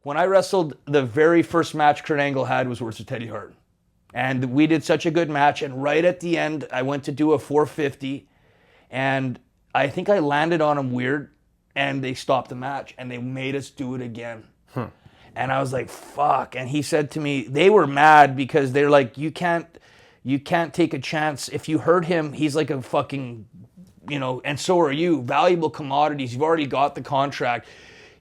When I wrestled, the very first match Kurt Angle had was versus Teddy Hart. And we did such a good match. And right at the end, I went to do a 450. And I think I landed on him weird. And they stopped the match. And they made us do it again. And I was like, fuck. And he said to me, they were mad because they're like, you can't take a chance. If you hurt him, he's like a fucking, and so are you. Valuable commodities. You've already got the contract.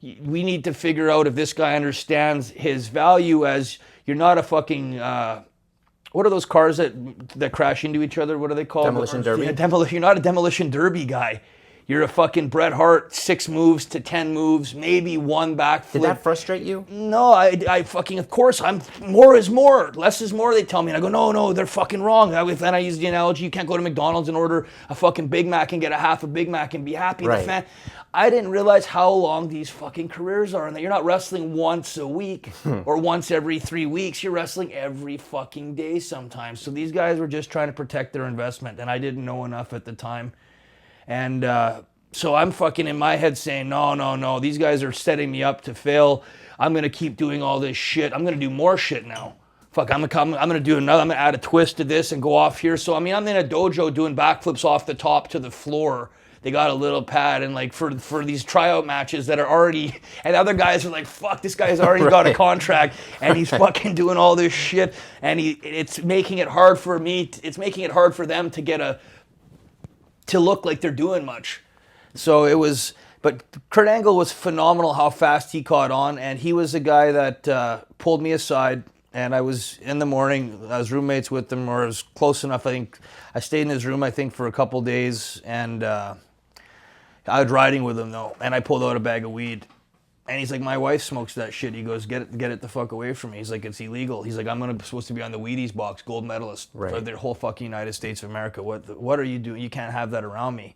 We need to figure out if this guy understands his value as you're not a fucking, what are those cars that crash into each other? What are they called? Demolition Derby? Yeah, you're not a Demolition Derby guy. You're a fucking Bret Hart, 6 moves to 10 moves, maybe 1 backflip. Did that frustrate you? No, I fucking, of course, I'm more is more, less is more, they tell me. And I go, no, they're fucking wrong. Then I use the analogy, you can't go to McDonald's and order a fucking Big Mac and get a half a Big Mac and be happy. Right. I didn't realize how long these fucking careers are and that you're not wrestling once a week or once every 3 weeks. You're wrestling every fucking day sometimes. So these guys were just trying to protect their investment, and I didn't know enough at the time. And so I'm fucking in my head saying, no, these guys are setting me up to fail. I'm going to keep doing all this shit. I'm going to do more shit now. Fuck, I'm going to do another. I'm going to add a twist to this and go off here. So, I'm in a dojo doing backflips off the top to the floor. They got a little pad, and like for these tryout matches that are already, and other guys are like, fuck, this guy's already got a contract, and he's fucking doing all this shit, and it's making it hard for me. It's making it hard for them to look like they're doing much. So it was, but Kurt Angle was phenomenal how fast he caught on, and he was a guy that pulled me aside, and I was in the morning, I was roommates with him, or I was close enough, I think. I stayed in his room, I think, for a couple days, and I was riding with him, though, and I pulled out a bag of weed. And he's like, my wife smokes that shit. He goes, get it the fuck away from me. He's like, it's illegal. He's like, I'm supposed to be on the Wheaties box, gold medalist for the whole fucking United States of America. What are you doing? You can't have that around me.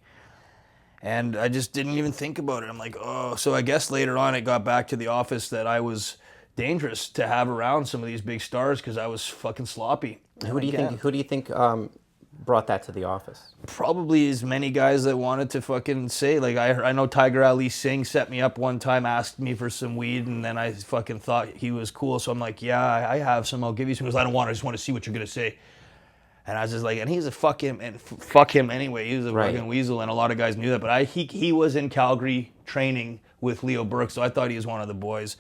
And I just didn't even think about it. I'm like, oh. So I guess later on it got back to the office that I was dangerous to have around some of these big stars because I was fucking sloppy. Who do you think brought that to the office? Probably as many guys that wanted to fucking say, like, I know Tiger Ali Singh set me up one time, asked me for some weed, and then I fucking thought he was cool. So I'm like, yeah, I have some. I'll give you some. Because I don't want it. I just want to see what you're going to say. And I was just like, and he's a fuck him anyway. He was a fucking weasel, and a lot of guys knew that. But he was in Calgary training with Leo Burke, so I thought he was one of the boys.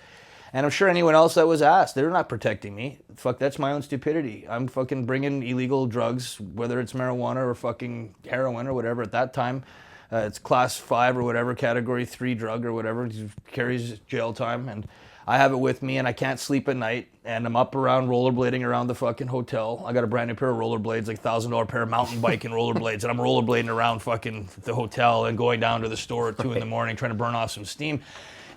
And I'm sure anyone else that was asked, they're not protecting me. Fuck, that's my own stupidity. I'm fucking bringing illegal drugs, whether it's marijuana or fucking heroin or whatever. At that time, it's class 5 or whatever, category 3 drug or whatever, carries jail time. And I have it with me, and I can't sleep at night. And I'm up around rollerblading around the fucking hotel. I got a brand new pair of rollerblades, like $1,000 pair of mountain bike and rollerblades. And I'm rollerblading around fucking the hotel and going down to the store at 2 in the morning trying to burn off some steam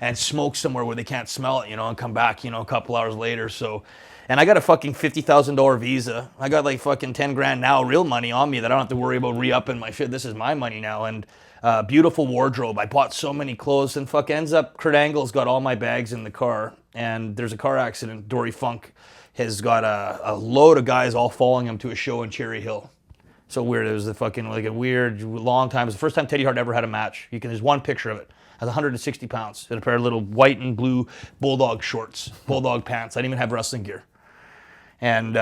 and smoke somewhere where they can't smell it, and come back, a couple hours later. So, and I got a fucking $50,000 visa. I got like fucking 10 grand now, real money on me that I don't have to worry about re-upping my shit. This is my money now. And beautiful wardrobe. I bought so many clothes, and ends up Kurt Angle's got all my bags in the car, and there's a car accident. Dory Funk has got a load of guys all following him to a show in Cherry Hill. So weird. It was a weird, long time. It was the first time Teddy Hart ever had a match. There's one picture of it. I was 160 pounds in a pair of little white and blue bulldog shorts, bulldog pants. I didn't even have wrestling gear. And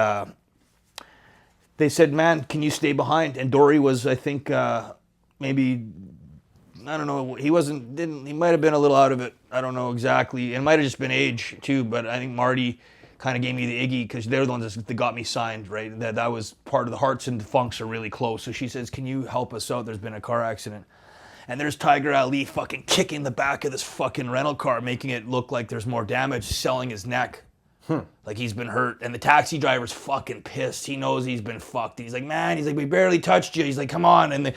they said, man, can you stay behind? And Dory was, I think, maybe, I don't know, he might have been a little out of it. I don't know exactly. It might have just been age too, but I think Marty kind of gave me the Iggy because they're the ones that got me signed, right? That was part of the Harts and the Funks are really close. So she says, can you help us out? There's been a car accident. And there's Tiger Ali fucking kicking the back of this fucking rental car, making it look like there's more damage, selling his neck. Like he's been hurt. And the taxi driver's fucking pissed. He knows he's been fucked. He's like, man, we barely touched you. He's like, come on. And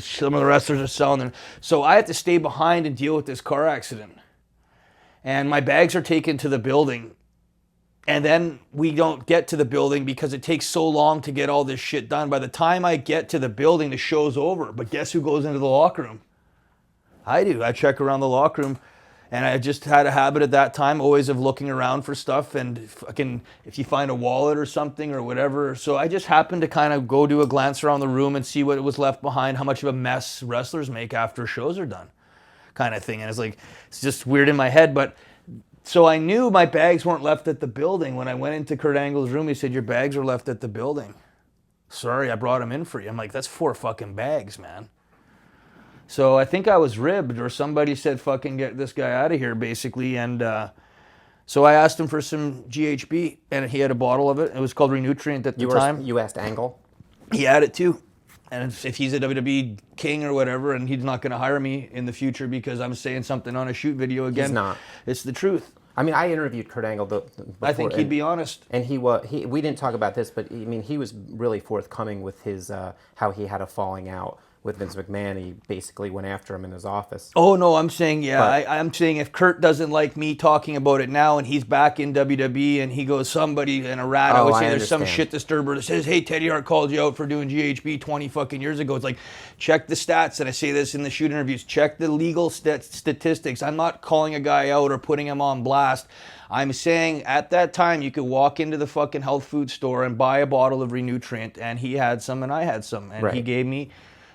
some of the wrestlers are selling them. So I had to stay behind and deal with this car accident. And my bags are taken to the building. And then we don't get to the building because it takes so long to get all this shit done. By the time I get to the building, the show's over. But guess who goes into the locker room? I do. I check around the locker room. And I just had a habit at that time always of looking around for stuff and fucking if you find a wallet or something or whatever. So I just happened to kind of go do a glance around the room and see what was left behind, how much of a mess wrestlers make after shows are done kind of thing. And it's just weird in my head. But So I knew my bags weren't left at the building. When I went into Kurt Angle's room, he said, your bags are left at the building. Sorry, I brought them in for you. I'm like, that's 4 fucking bags, man. So I think I was ribbed, or somebody said, fucking get this guy out of here, basically. And so I asked him for some GHB, and he had a bottle of it. It was called Renutrient at the time. You asked Angle? He had it too. And if he's a WWE king or whatever, and he's not going to hire me in the future because I'm saying something on a shoot video again, He's not. It's the truth. I mean, I interviewed Kurt Angle before. I think he'd be honest. And we didn't talk about this, but I mean, he was really forthcoming with his how he had a falling out with Vince McMahon. He basically went after him in his office. Oh, no, I'm saying, I'm saying if Kurt doesn't like me talking about it now and he's back in WWE and he goes, somebody in a rat, I would say there's some shit disturber that says, hey, Teddy Hart called you out for doing GHB 20 fucking years ago. It's like, check the stats, and I say this in the shoot interviews, check the legal statistics. I'm not calling a guy out or putting him on blast. I'm saying at that time you could walk into the fucking health food store and buy a bottle of Renutrient, and he had some and I had some, and he gave me...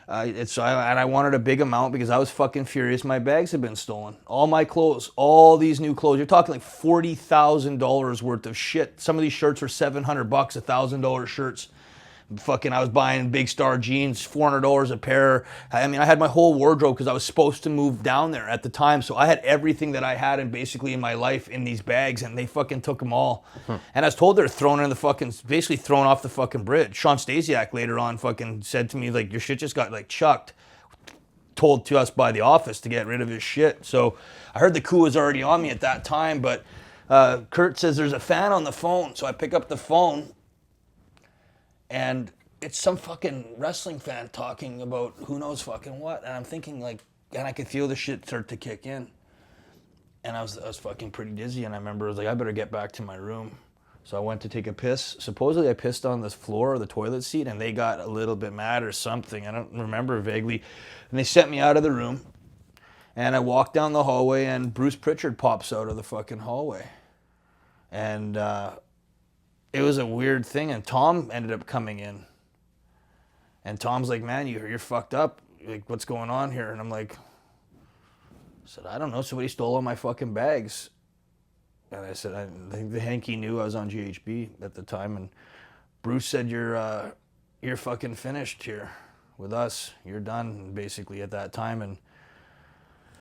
and I wanted a big amount because I was fucking furious. My bags had been stolen. All my clothes, all these new clothes. You're talking like $40,000 worth of shit. Some of these shirts were $700, $1,000 shirts. Fucking, I was buying Big Star jeans, $400 a pair. I mean, I had my whole wardrobe because I was supposed to move down there at the time. So I had everything that I had basically in my life in these bags, and they fucking took them all. And I was told they're thrown in the fucking, basically thrown off the fucking bridge. Sean Stasiak later on fucking said to me, like, your shit just got like chucked. Told to us by the office to get rid of his shit. So I heard the coup was already on me at that time, but Kurt says there's a fan on the phone. So I pick up the phone, and it's some fucking wrestling fan talking about who knows fucking what. And I'm thinking like, and I could feel the shit start to kick in. And I was fucking pretty dizzy. And I remember I was like, I better get back to my room. So I went to take a piss. Supposedly I pissed on the floor of the toilet seat, and they got a little bit mad or something. I don't remember vaguely. And they sent me out of the room. And I walked down the hallway, and Bruce Pritchard pops out of the fucking hallway. And it was a weird thing, and Tom ended up coming in. And Tom's like, man, you're fucked up. Like, what's going on here? And I'm like, I said, I don't know. Somebody stole all my fucking bags. And I said, I think the hanky knew I was on GHB at the time. And Bruce said, you're fucking finished here with us. You're done, basically, at that time. And